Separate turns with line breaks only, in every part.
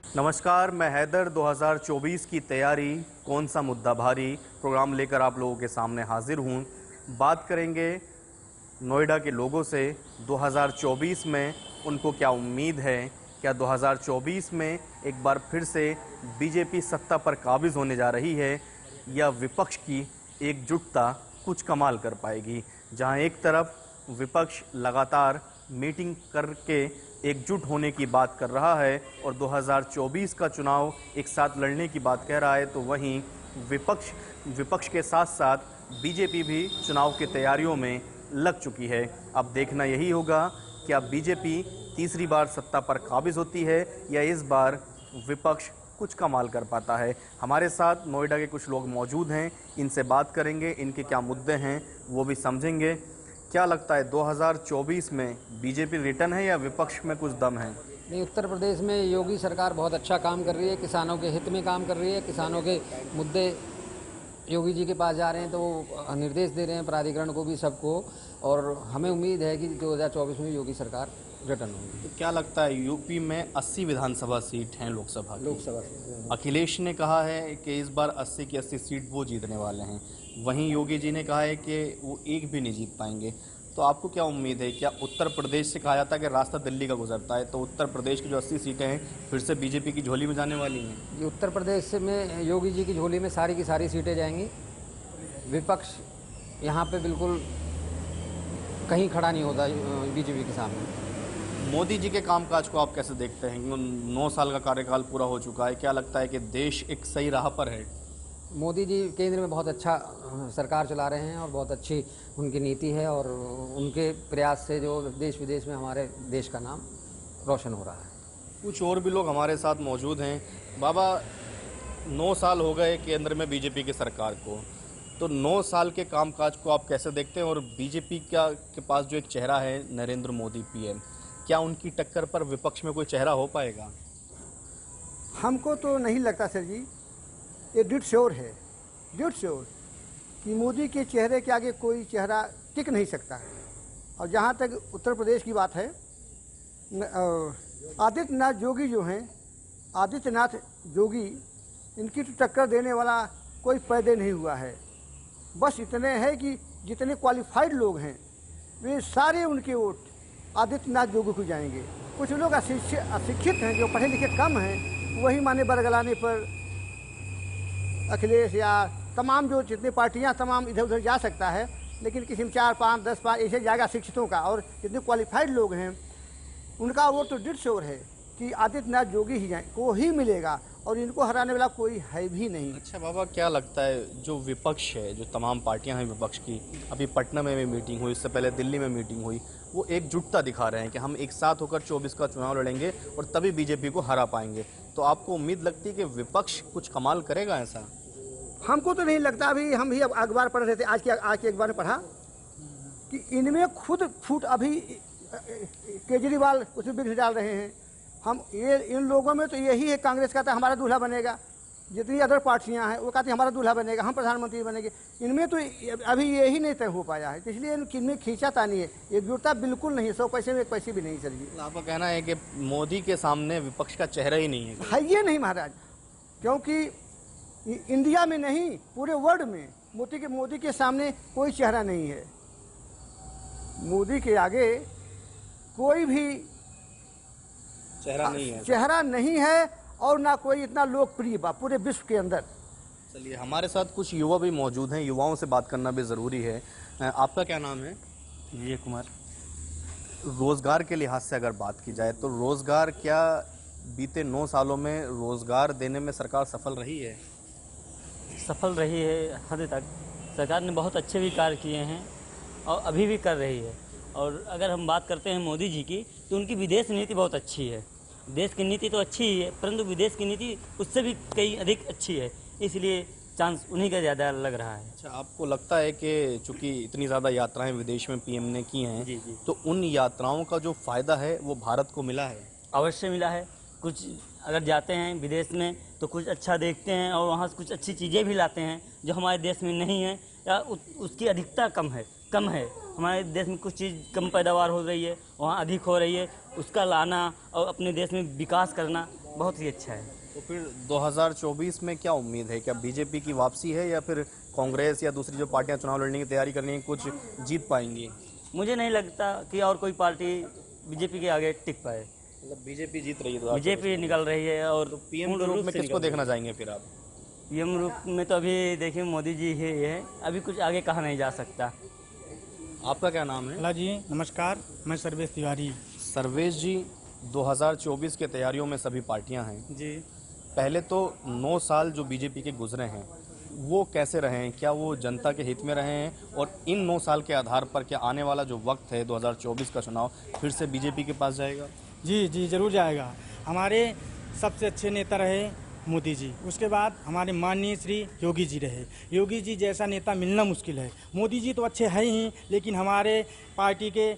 नमस्कार, मैं हैदर। 2024 की तैयारी, कौन सा मुद्दा भारी प्रोग्राम लेकर आप लोगों के सामने हाजिर हूँ। बात करेंगे नोएडा के लोगों से 2024 में उनको क्या उम्मीद है। क्या 2024 में एक बार फिर से बीजेपी सत्ता पर काबिज होने जा रही है या विपक्ष की एकजुटता कुछ कमाल कर पाएगी। जहां एक तरफ विपक्ष लगातार मीटिंग करके एकजुट होने की बात कर रहा है और 2024 का चुनाव एक साथ लड़ने की बात कह रहा है, तो वहीं विपक्ष के साथ साथ बीजेपी भी चुनाव की तैयारियों में लग चुकी है। अब देखना यही होगा क्या बीजेपी तीसरी बार सत्ता पर काबिज होती है या इस बार विपक्ष कुछ कमाल कर पाता है। हमारे साथ नोएडा के कुछ लोग मौजूद हैं, इनसे बात करेंगे, इनके क्या मुद्दे हैं वो भी समझेंगे। क्या लगता है 2024 में बीजेपी रिटर्न है या विपक्ष में कुछ दम है?
नहीं, उत्तर प्रदेश में योगी सरकार बहुत अच्छा काम कर रही है, किसानों के हित में काम कर रही है। किसानों के मुद्दे योगी जी के पास जा रहे हैं तो वो निर्देश दे रहे हैं प्राधिकरण को भी, सबको, और हमें उम्मीद है कि 2024 में योगी सरकार रिटर्न होगी।
तो क्या लगता है यूपी में 80 विधानसभा सीट हैं लोकसभा
लोकसभा
अखिलेश ने कहा है कि इस बार 80 की 80 सीट वो जीतने वाले हैं। वहीं योगी जी ने कहा है कि वो एक भी नहीं जीत पाएंगे। तो आपको क्या उम्मीद है? क्या उत्तर प्रदेश से कहा जाता है कि रास्ता दिल्ली का गुजरता है, तो उत्तर प्रदेश की जो 80 सीटें हैं फिर से बीजेपी की झोली में जाने वाली हैं?
ये उत्तर प्रदेश में योगी जी की झोली में सारी की सारी सीटें जाएंगी। विपक्ष यहाँ पे बिल्कुल कहीं खड़ा नहीं होता बीजेपी के सामने।
मोदी जी के कामकाज को आप कैसे देखते हैं? 9 साल का कार्यकाल पूरा हो चुका है, क्या लगता है कि देश एक सही राह पर है?
मोदी जी केंद्र में बहुत अच्छा सरकार चला रहे हैं और बहुत अच्छी उनकी नीति है, और उनके प्रयास से जो देश विदेश में हमारे देश का नाम रोशन हो रहा है।
कुछ और भी लोग हमारे साथ मौजूद हैं। बाबा, 9 साल हो गए केंद्र में बीजेपी की सरकार को, तो 9 साल के कामकाज को आप कैसे देखते हैं? और बीजेपी के पास जो एक चेहरा है नरेंद्र मोदी पीएम, क्या उनकी टक्कर पर विपक्ष में कोई चेहरा हो पाएगा?
हमको तो नहीं लगता सर जी, ये डेड श्योर है, डेड श्योर कि मोदी के चेहरे के आगे कोई चेहरा टिक नहीं सकता है। और जहाँ तक उत्तर प्रदेश की बात है, आदित्यनाथ जोगी जो हैं, आदित्यनाथ जोगी, इनकी तो टक्कर देने वाला कोई पैदा नहीं हुआ है। बस इतने है कि जितने क्वालिफाइड लोग हैं वे सारे उनके वोट आदित्यनाथ जोगी को जाएंगे। कुछ लोग अशिक्षित हैं, जो पढ़े लिखे कम हैं, वही माने बरगलाने पर अखिलेश या तमाम जो जितनी पार्टियां तमाम इधर उधर जा सकता है, लेकिन किसी में 4, 5, 10, 5 ऐसे जाएगा शिक्षितों का। और जितने क्वालिफाइड लोग हैं उनका वोट तो डेड श्योर है कि आदित्यनाथ जोगी ही को ही मिलेगा, और इनको हराने वाला कोई है भी नहीं।
अच्छा बाबा, क्या लगता है जो विपक्ष है, जो तमाम पार्टियां हैं विपक्ष की, अभी पटना में भी मीटिंग हुई, इससे पहले दिल्ली में मीटिंग हुई, वो एकजुटता दिखा रहे हैं कि हम एक साथ होकर 24 का चुनाव लड़ेंगे और तभी बीजेपी को हरा पाएंगे। तो आपको उम्मीद लगती है कि विपक्ष कुछ कमाल करेगा ऐसा?
हमको तो नहीं लगता। अभी हम भी अब अखबार पढ़ रहे थे, आज के अखबार में पढ़ा कि इनमें खुद फूट, अभी केजरीवाल उसमें बिगड़ डाल रहे हैं। हम ये इन लोगों में तो यही है, कांग्रेस कहता है हमारा दूल्हा बनेगा, जितनी अदर पार्टियां हैं वो कहती है हमारा दूल्हा बनेगा, हम प्रधानमंत्री बनेंगे। इनमें तो अभी यही नहीं तय हो पाया है, तो इसलिए इनमें खींचातानी है, एकजुटता बिल्कुल नहीं है। 100 पैसे में 1 पैसे भी नहीं चलिए।
आपका कहना है कि मोदी के सामने विपक्ष का चेहरा ही नहीं है?
ये नहीं महाराज, क्योंकि इंडिया में नहीं पूरे वर्ल्ड में मोदी के सामने कोई चेहरा नहीं है। मोदी के आगे कोई भी चेहरा नहीं है, और ना कोई इतना लोकप्रिय बा पूरे विश्व के अंदर।
चलिए, हमारे साथ कुछ युवा भी मौजूद हैं, युवाओं से बात करना भी ज़रूरी है। आपका क्या नाम है?
विजय कुमार।
रोज़गार के लिहाज से अगर बात की जाए तो रोज़गार, क्या बीते 9 सालों में रोज़गार देने में सरकार सफल रही है?
सफल रही है हद तक। सरकार ने बहुत अच्छे भी कार्य किए हैं और अभी भी कर रही है। और अगर हम बात करते हैं मोदी जी की, तो उनकी विदेश नीति बहुत अच्छी है। देश की नीति तो अच्छी ही है, परंतु विदेश की नीति उससे भी कहीं अधिक अच्छी है, इसलिए चांस उन्हीं का ज़्यादा लग रहा है।
अच्छा, आपको लगता है कि चूँकि इतनी ज़्यादा यात्राएं विदेश में पीएम ने की हैं,
जी जी,
तो उन यात्राओं का जो फ़ायदा है वो भारत को मिला है?
अवश्य मिला है। कुछ अगर जाते हैं विदेश में तो कुछ अच्छा देखते हैं और वहाँ से कुछ अच्छी चीज़ें भी लाते हैं जो हमारे देश में नहीं है, या उसकी अधिकता कम है। हमारे देश में कुछ चीज़ कम पैदावार हो रही है, वहाँ अधिक हो रही है। उसका लाना और अपने देश में विकास करना, बहुत ही अच्छा है।
तो फिर 2024 में क्या उम्मीद है? क्या बीजेपी की वापसी है या फिर कांग्रेस या दूसरी जो पार्टियां चुनाव लड़ने की तैयारी कर रही हैं कुछ जीत पाएंगी?
मुझे नहीं लगता कि और कोई पार्टी बीजेपी के आगे टिक पाए।
मतलब बीजेपी जीत रही है?
बीजेपी निकल रही है और
तो पीएम के रूप में किसको देखना चाहेंगे फिर आप?
पीएम रूप में तो अभी देखिए मोदी जी ही है, अभी कुछ आगे कहा नहीं जा सकता।
आपका क्या नाम है?
हेलो जी, नमस्कार। मैं सर्वेश तिवारी।
सर्वेश जी, 2024 की तैयारियों में सभी पार्टियां हैं
जी।
पहले तो 9 साल जो बीजेपी के गुजरे हैं वो कैसे रहे हैं? क्या वो जनता के हित में रहे हैं? और इन 9 साल के आधार पर क्या आने वाला जो वक्त है 2024 का चुनाव फिर से बीजेपी के पास जाएगा?
जी जी, ज़रूर जाएगा। हमारे सबसे अच्छे नेता रहे मोदी जी, उसके बाद हमारे माननीय श्री योगी जी रहे। योगी जी जैसा नेता मिलना मुश्किल है। मोदी जी तो अच्छे हैं ही, लेकिन हमारे पार्टी के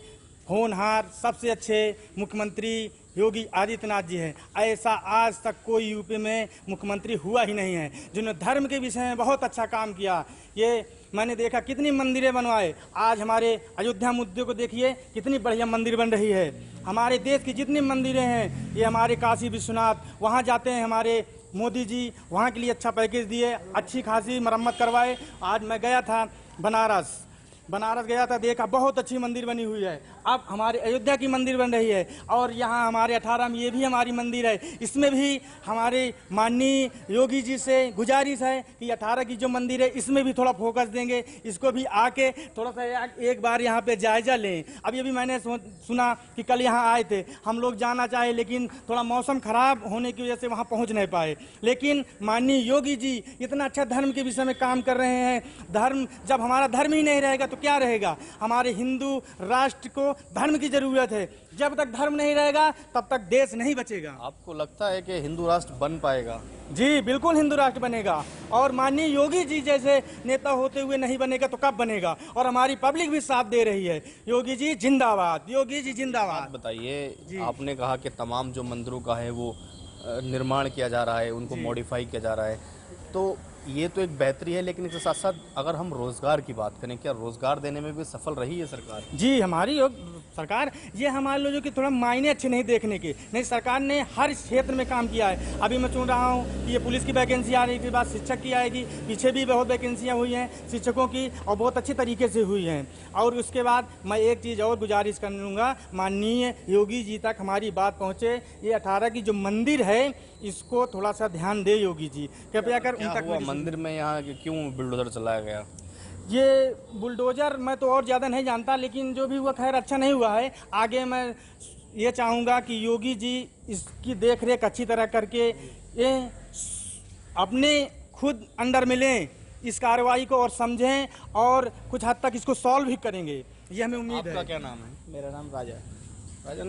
होनहार सबसे अच्छे मुख्यमंत्री योगी आदित्यनाथ जी हैं। ऐसा आज तक कोई यूपी में मुख्यमंत्री हुआ ही नहीं है, जिन्होंने धर्म के विषय में बहुत अच्छा काम किया। ये मैंने देखा कितनी मंदिरें बनवाए। आज हमारे अयोध्या मुद्दे को देखिए, कितनी बढ़िया मंदिर बन रही है। हमारे देश की जितनी मंदिरें हैं, ये हमारे काशी विश्वनाथ, वहाँ जाते हैं हमारे मोदी जी, वहाँ के लिए अच्छा पैकेज दिए, अच्छी खासी मरम्मत करवाए। आज मैं गया था बनारस गया था, देखा बहुत अच्छी मंदिर बनी हुई है। अब हमारे अयोध्या की मंदिर बन रही है और यहाँ हमारे 18 में ये भी हमारी मंदिर है। इसमें भी हमारे माननीय योगी जी से गुजारिश है कि 18 की जो मंदिर है इसमें भी थोड़ा फोकस देंगे, इसको भी आके थोड़ा सा एक बार यहाँ पे जायजा लें। अभी मैंने सुना कि कल यहाँ आए थे, हम लोग जाना चाहे लेकिन थोड़ा मौसम खराब होने की वजह से वहाँ पहुँच नहीं पाए। लेकिन माननीय योगी जी इतना अच्छा धर्म के विषय में काम कर रहे हैं। धर्म, जब हमारा धर्म ही नहीं रहेगा तो क्या रहेगा? हमारे हिंदू राष्ट्र को धर्म की जरूरत है। जब तक धर्म नहीं रहेगा तब तक देश नहीं बचेगा।
आपको लगता है कि हिंदू राष्ट्र बन पाएगा?
जी बिल्कुल, हिंदू राष्ट्र बनेगा। और माननीय योगी जी जैसे नेता होते हुए नहीं बनेगा तो कब बनेगा? और हमारी पब्लिक भी साथ दे रही है। योगी जी जिंदाबाद, योगी जी जिंदाबाद।
बताइए, आपने कहा कि तमाम जो मंदिरों का है वो निर्माण किया जा रहा है, उनको मॉडिफाई किया जा रहा है, तो ये तो एक बेहतरी है, लेकिन इसके साथ साथ अगर हम रोजगार की बात करें, क्या रोजगार देने में भी सफल रही है सरकार?
जी, हमारी सरकार, ये हमारे लोगों के थोड़ा मायने अच्छे नहीं देखने के, नहीं, सरकार ने हर क्षेत्र में काम किया है। अभी मैं सुन रहा हूँ कि ये पुलिस की वैकेंसी आ रही, के बाद शिक्षक की आएगी, पीछे भी बहुत वैकेंसियाँ हुई हैं शिक्षकों की और बहुत अच्छी तरीके से हुई हैं। और उसके बाद मैं एक चीज़ और गुजारिश करूँगा, माननीय योगी जी तक हमारी बात पहुँचे। ये 18 की जो मंदिर है इसको थोड़ा सा ध्यान दे योगी जी, कृपया कर उन तक।
मंदिर में यहाँ क्यों बुलडोजर चलाया गया?
ये बुलडोजर मैं तो और ज़्यादा नहीं जानता, लेकिन जो भी हुआ खैर अच्छा नहीं हुआ है। आगे मैं ये चाहूँगा कि योगी जी इसकी देख रेख अच्छी तरह करके ये अपने खुद अंडर में लें इस कार्रवाई को और समझें और कुछ हद तक इसको सॉल्व भी करेंगे, ये हमें उम्मीद है।
आपका क्या नाम है?
मेरा नाम राजा।
राजन,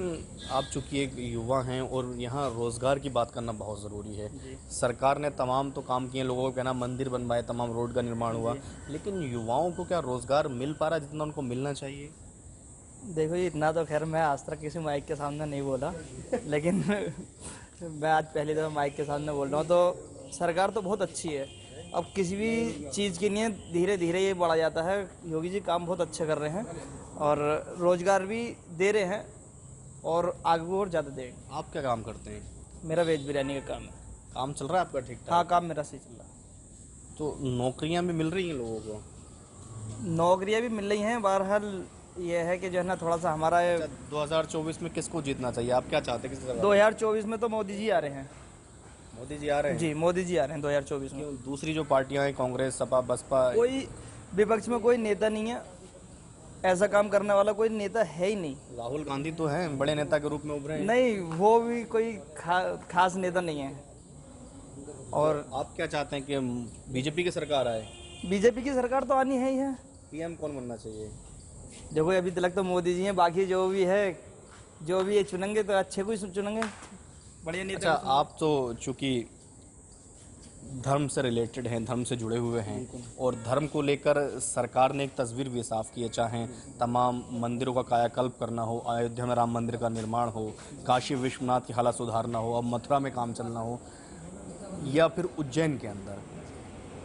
आप चूंकि एक युवा हैं और यहाँ रोज़गार की बात करना बहुत ज़रूरी है। सरकार ने तमाम तो काम किए, लोगों को कहना मंदिर बनवाए, तमाम रोड का निर्माण हुआ, लेकिन युवाओं को क्या रोज़गार मिल पा रहा है जितना उनको मिलना चाहिए?
देखो जी, इतना तो खैर मैं आज तक किसी माइक के सामने नहीं बोला, लेकिन मैं आज पहली दफ़ा माइक के सामने बोल रहा हूँ। तो सरकार तो बहुत अच्छी है। अब किसी भी चीज़ के लिए धीरे धीरे ये बढ़ा जाता है। योगी जी काम बहुत अच्छे कर रहे हैं और रोज़गार भी दे रहे हैं और आगे और ज़्यादा देंगे।
आप क्या काम करते हैं?
मेरा वेज बिरयानी का काम है।
काम चल रहा है आपका ठीक ठाक?
हाँ, काम मेरा सही चल रहा है।
तो नौकरियां भी मिल रही हैं लोगों को?
नौकरियाँ भी मिल रही हैं। बहरहाल ये है कि जो है ना, थोड़ा सा हमारा
2024 में किसको जीतना चाहिए? आप क्या चाहते हैं? किस
2024 में तो मोदी जी आ रहे हैं।
मोदी जी आ रहे हैं?
जी, मोदी जी आ रहे हैं 2024 में।
दूसरी जो पार्टियां हैं, कांग्रेस, सपा, बसपा,
कोई विपक्ष में कोई नेता नहीं है, ऐसा काम करने वाला कोई नेता है ही नहीं।
राहुल गांधी तो हैं, बड़े नेता के रूप में उभरे हैं।
नहीं, वो भी कोई खास नेता नहीं है। और
आप क्या चाहते हैं कि बीजेपी की सरकार आए?
बीजेपी की सरकार तो आनी है ही है।
पीएम कौन बनना चाहिए?
देखो, अभी तक तो मोदी जी हैं, बाकी जो भी है, जो भी ये चुनेंगे तो अच्छे को ही चुनेंगे, बढ़िया नेता।
अच्छा, आप तो चूंकि धर्म से रिलेटेड हैं, धर्म से जुड़े हुए हैं, और धर्म को लेकर सरकार ने एक तस्वीर भी साफ की है, चाहे तमाम मंदिरों का कायाकल्प करना हो, अयोध्या में राम मंदिर का निर्माण हो, काशी विश्वनाथ की हालत सुधारना हो, अब मथुरा में काम चलना हो, या फिर उज्जैन के अंदर,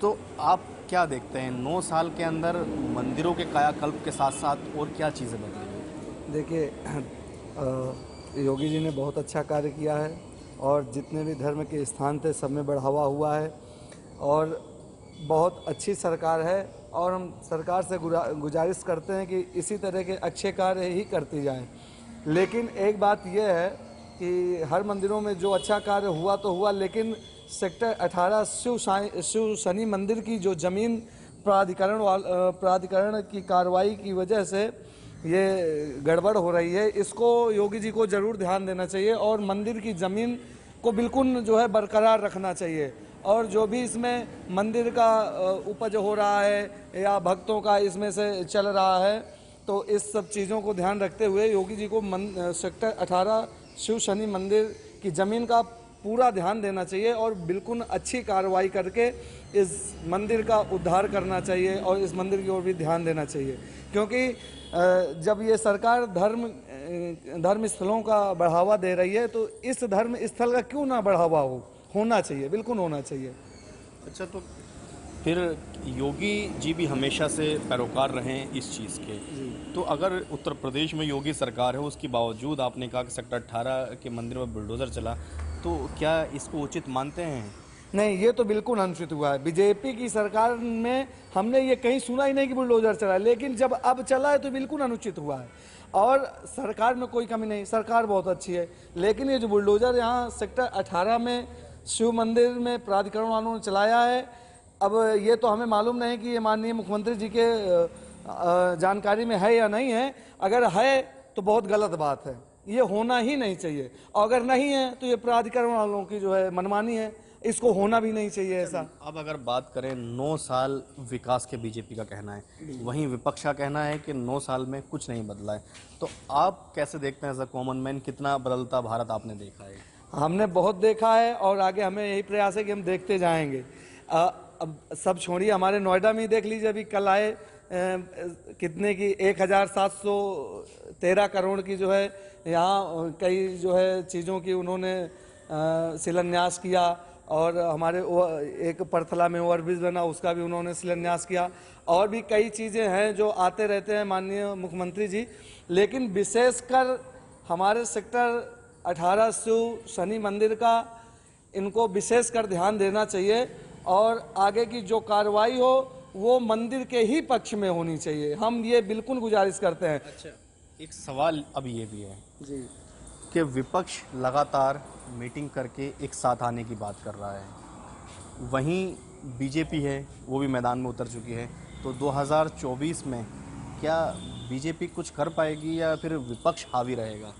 तो आप क्या देखते हैं 9 साल के अंदर मंदिरों के कायाकल्प के साथ साथ और क्या चीज़ें बदली?
देखिए, योगी जी ने बहुत अच्छा कार्य किया है और जितने भी धर्म के स्थान थे सब में बढ़ावा हुआ है और बहुत अच्छी सरकार है। और हम सरकार से गुजारिश करते हैं कि इसी तरह के अच्छे कार्य ही करती जाएं। लेकिन एक बात यह है कि हर मंदिरों में जो अच्छा कार्य हुआ तो हुआ, लेकिन सेक्टर 18 शिव शनि मंदिर की जो ज़मीन प्राधिकरण की कार्रवाई की वजह से ये गड़बड़ हो रही है, इसको योगी जी को ज़रूर ध्यान देना चाहिए और मंदिर की ज़मीन को बिल्कुल जो है बरकरार रखना चाहिए। और जो भी इसमें मंदिर का उपज हो रहा है या भक्तों का इसमें से चल रहा है, तो इस सब चीज़ों को ध्यान रखते हुए योगी जी को सेक्टर 18 शिव शनि मंदिर की ज़मीन का पूरा ध्यान देना चाहिए और बिल्कुल अच्छी कार्रवाई करके इस मंदिर का उद्धार करना चाहिए और इस मंदिर की ओर भी ध्यान देना चाहिए। क्योंकि जब ये सरकार धर्म स्थलों का बढ़ावा दे रही है तो इस धर्म स्थल का क्यों ना बढ़ावा होना चाहिए, बिल्कुल होना चाहिए।
अच्छा, तो फिर योगी जी भी हमेशा से पैरोकार रहे हैं इस चीज़ के, तो अगर उत्तर प्रदेश में योगी सरकार है उसके बावजूद आपने कहा कि सेक्टर 18 के मंदिर में बुलडोज़र चला, तो क्या इसको उचित मानते हैं?
नहीं, ये तो बिल्कुल अनुचित हुआ है। बीजेपी की सरकार में हमने ये कहीं सुना ही नहीं कि बुलडोज़र चला, लेकिन जब अब चला है तो बिल्कुल अनुचित हुआ है। और सरकार में कोई कमी नहीं, सरकार बहुत अच्छी है, लेकिन ये जो बुलडोज़र यहाँ सेक्टर 18 में शिव मंदिर में प्राधिकरण वालों ने चलाया है, अब ये तो हमें मालूम नहीं कि ये माननीय मुख्यमंत्री जी के जानकारी में है या नहीं है। अगर है तो बहुत गलत बात है, ये होना ही नहीं चाहिए। और अगर नहीं है तो ये प्राधिकरण वालों की जो है मनमानी है, इसको होना भी नहीं चाहिए ऐसा।
अब अगर बात करें 9 साल विकास के बीजेपी का कहना है, वहीं विपक्ष का कहना है कि 9 साल में कुछ नहीं बदला है, तो आप कैसे देखते हैं एज अ कॉमन मैन, कितना बदलता भारत आपने देखा है?
हमने बहुत देखा है और आगे हमें यही प्रयास है कि हम देखते जाएंगे। अब सब छोड़िए, हमारे नोएडा में ही देख लीजिए, अभी कल आए कितने की 1713 करोड़ की जो है यहाँ कई जो है चीज़ों की उन्होंने शिलान्यास किया। और हमारे एक परथला में ओवरब्रिज बना, उसका भी उन्होंने शिलान्यास किया। और भी कई चीज़ें हैं जो आते रहते हैं माननीय मुख्यमंत्री जी, लेकिन विशेषकर हमारे सेक्टर 18 शिव शनि मंदिर का इनको विशेषकर ध्यान देना चाहिए और आगे की जो कार्रवाई हो वो मंदिर के ही पक्ष में होनी चाहिए। हम ये बिल्कुल गुजारिश करते हैं।
अच्छा, एक सवाल अब ये भी है
जी
कि विपक्ष लगातार मीटिंग करके एक साथ आने की बात कर रहा है, वहीं बीजेपी है वो भी मैदान में उतर चुकी है, तो 2024 में क्या बीजेपी कुछ कर पाएगी या फिर विपक्ष हावी रहेगा?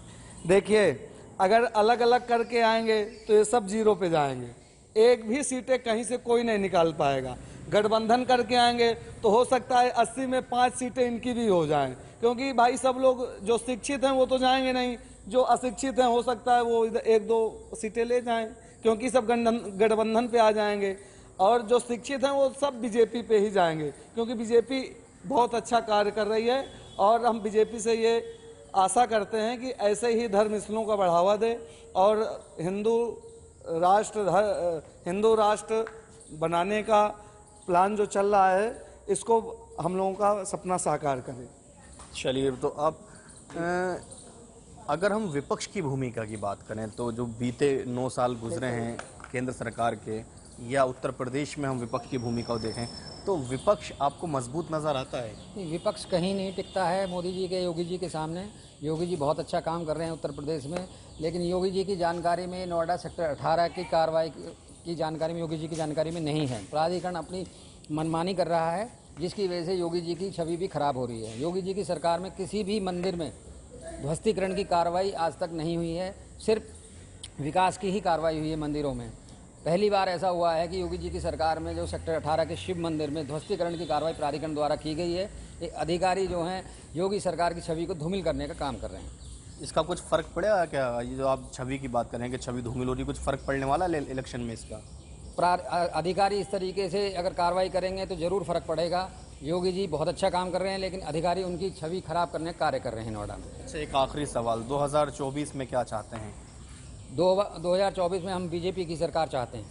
देखिए, अगर अलग अलग करके आएंगे तो ये सब जीरो पे जाएंगे, एक भी सीटें कहीं से कोई नहीं निकाल पाएगा। गठबंधन करके आएंगे तो हो सकता है 80 में 5 सीटें इनकी भी हो जाएं, क्योंकि भाई सब लोग जो शिक्षित हैं वो तो जाएंगे नहीं, जो अशिक्षित हैं हो सकता है वो 1-2 सीटें ले जाएं, क्योंकि सब गठबंधन पे आ जाएंगे। और जो शिक्षित हैं वो सब बीजेपी पे ही जाएंगे, क्योंकि बीजेपी बहुत अच्छा कार्य कर रही है। और हम बीजेपी से ये आशा करते हैं कि ऐसे ही धर्म स्थलों का बढ़ावा दे और हिंदू राष्ट्र बनाने का प्लान जो चल रहा है इसको हम लोगों का सपना साकार करें।
चलिए, तो अब अगर हम विपक्ष की भूमिका की बात करें तो जो बीते 9 साल गुजरे हैं केंद्र सरकार के, या उत्तर प्रदेश में हम विपक्ष की भूमिका को देखें तो विपक्ष आपको मजबूत नज़र आता है?
नहीं, विपक्ष कहीं नहीं टिकता है मोदी जी के, योगी जी के सामने। योगी जी बहुत अच्छा काम कर रहे हैं उत्तर प्रदेश में, लेकिन योगी जी की जानकारी में नोएडा सेक्टर 18 की कार्रवाई की जानकारी में योगी जी की जानकारी में नहीं है। प्राधिकरण अपनी मनमानी कर रहा है, जिसकी वजह से योगी जी की छवि भी खराब हो रही है। योगी जी की सरकार में किसी भी मंदिर में ध्वस्तीकरण की कार्रवाई आज तक नहीं हुई है, सिर्फ विकास की ही कार्रवाई हुई है मंदिरों में। पहली बार ऐसा हुआ है कि योगी जी की सरकार में जो सेक्टर 18 के शिव मंदिर में ध्वस्तीकरण की कार्रवाई प्राधिकरण द्वारा की गई है। ये अधिकारी जो हैं योगी सरकार की छवि को धूमिल करने का काम कर रहे हैं।
इसका कुछ फ़र्क पड़ेगा क्या? ये जो आप छवि की बात करें कि छवि धूमिल हो रही, कुछ फ़र्क पड़ने वाला है इलेक्शन में इसका?
अधिकारी इस तरीके से अगर कार्रवाई करेंगे तो ज़रूर फ़र्क पड़ेगा। योगी जी बहुत अच्छा काम कर रहे हैं, लेकिन अधिकारी उनकी छवि खराब करने का कार्य कर रहे हैं नोएडा में।
अच्छा, एक आखिरी सवाल, 2024 में क्या चाहते हैं?
2024 में हम बीजेपी की सरकार चाहते हैं।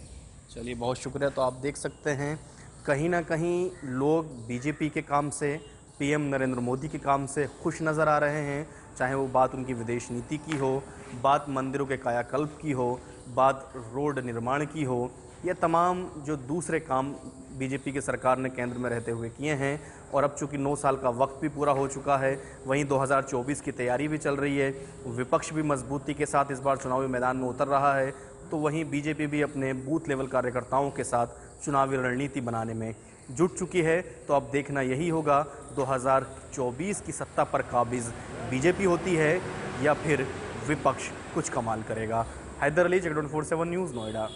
चलिए, बहुत शुक्रिया। तो आप देख सकते हैं कहीं ना कहीं लोग बीजेपी के काम से, पीएम नरेंद्र मोदी के काम से खुश नज़र आ रहे हैं, चाहे वो बात उनकी विदेश नीति की हो, बात मंदिरों के कायाकल्प की हो, बात रोड निर्माण की हो, या तमाम जो दूसरे काम बीजेपी की सरकार ने केंद्र में रहते हुए किए हैं। और अब चूंकि 9 साल का वक्त भी पूरा हो चुका है, वहीं 2024 की तैयारी भी चल रही है, विपक्ष भी मजबूती के साथ इस बार चुनावी मैदान में उतर रहा है, तो वहीं बीजेपी भी अपने बूथ लेवल कार्यकर्ताओं के साथ चुनावी रणनीति बनाने में जुट चुकी है। तो अब देखना यही होगा 2024 की सत्ता पर काबिज बीजेपी होती है या फिर विपक्ष कुछ कमाल करेगा। Haidar Ali, Check24/7 news, Noida.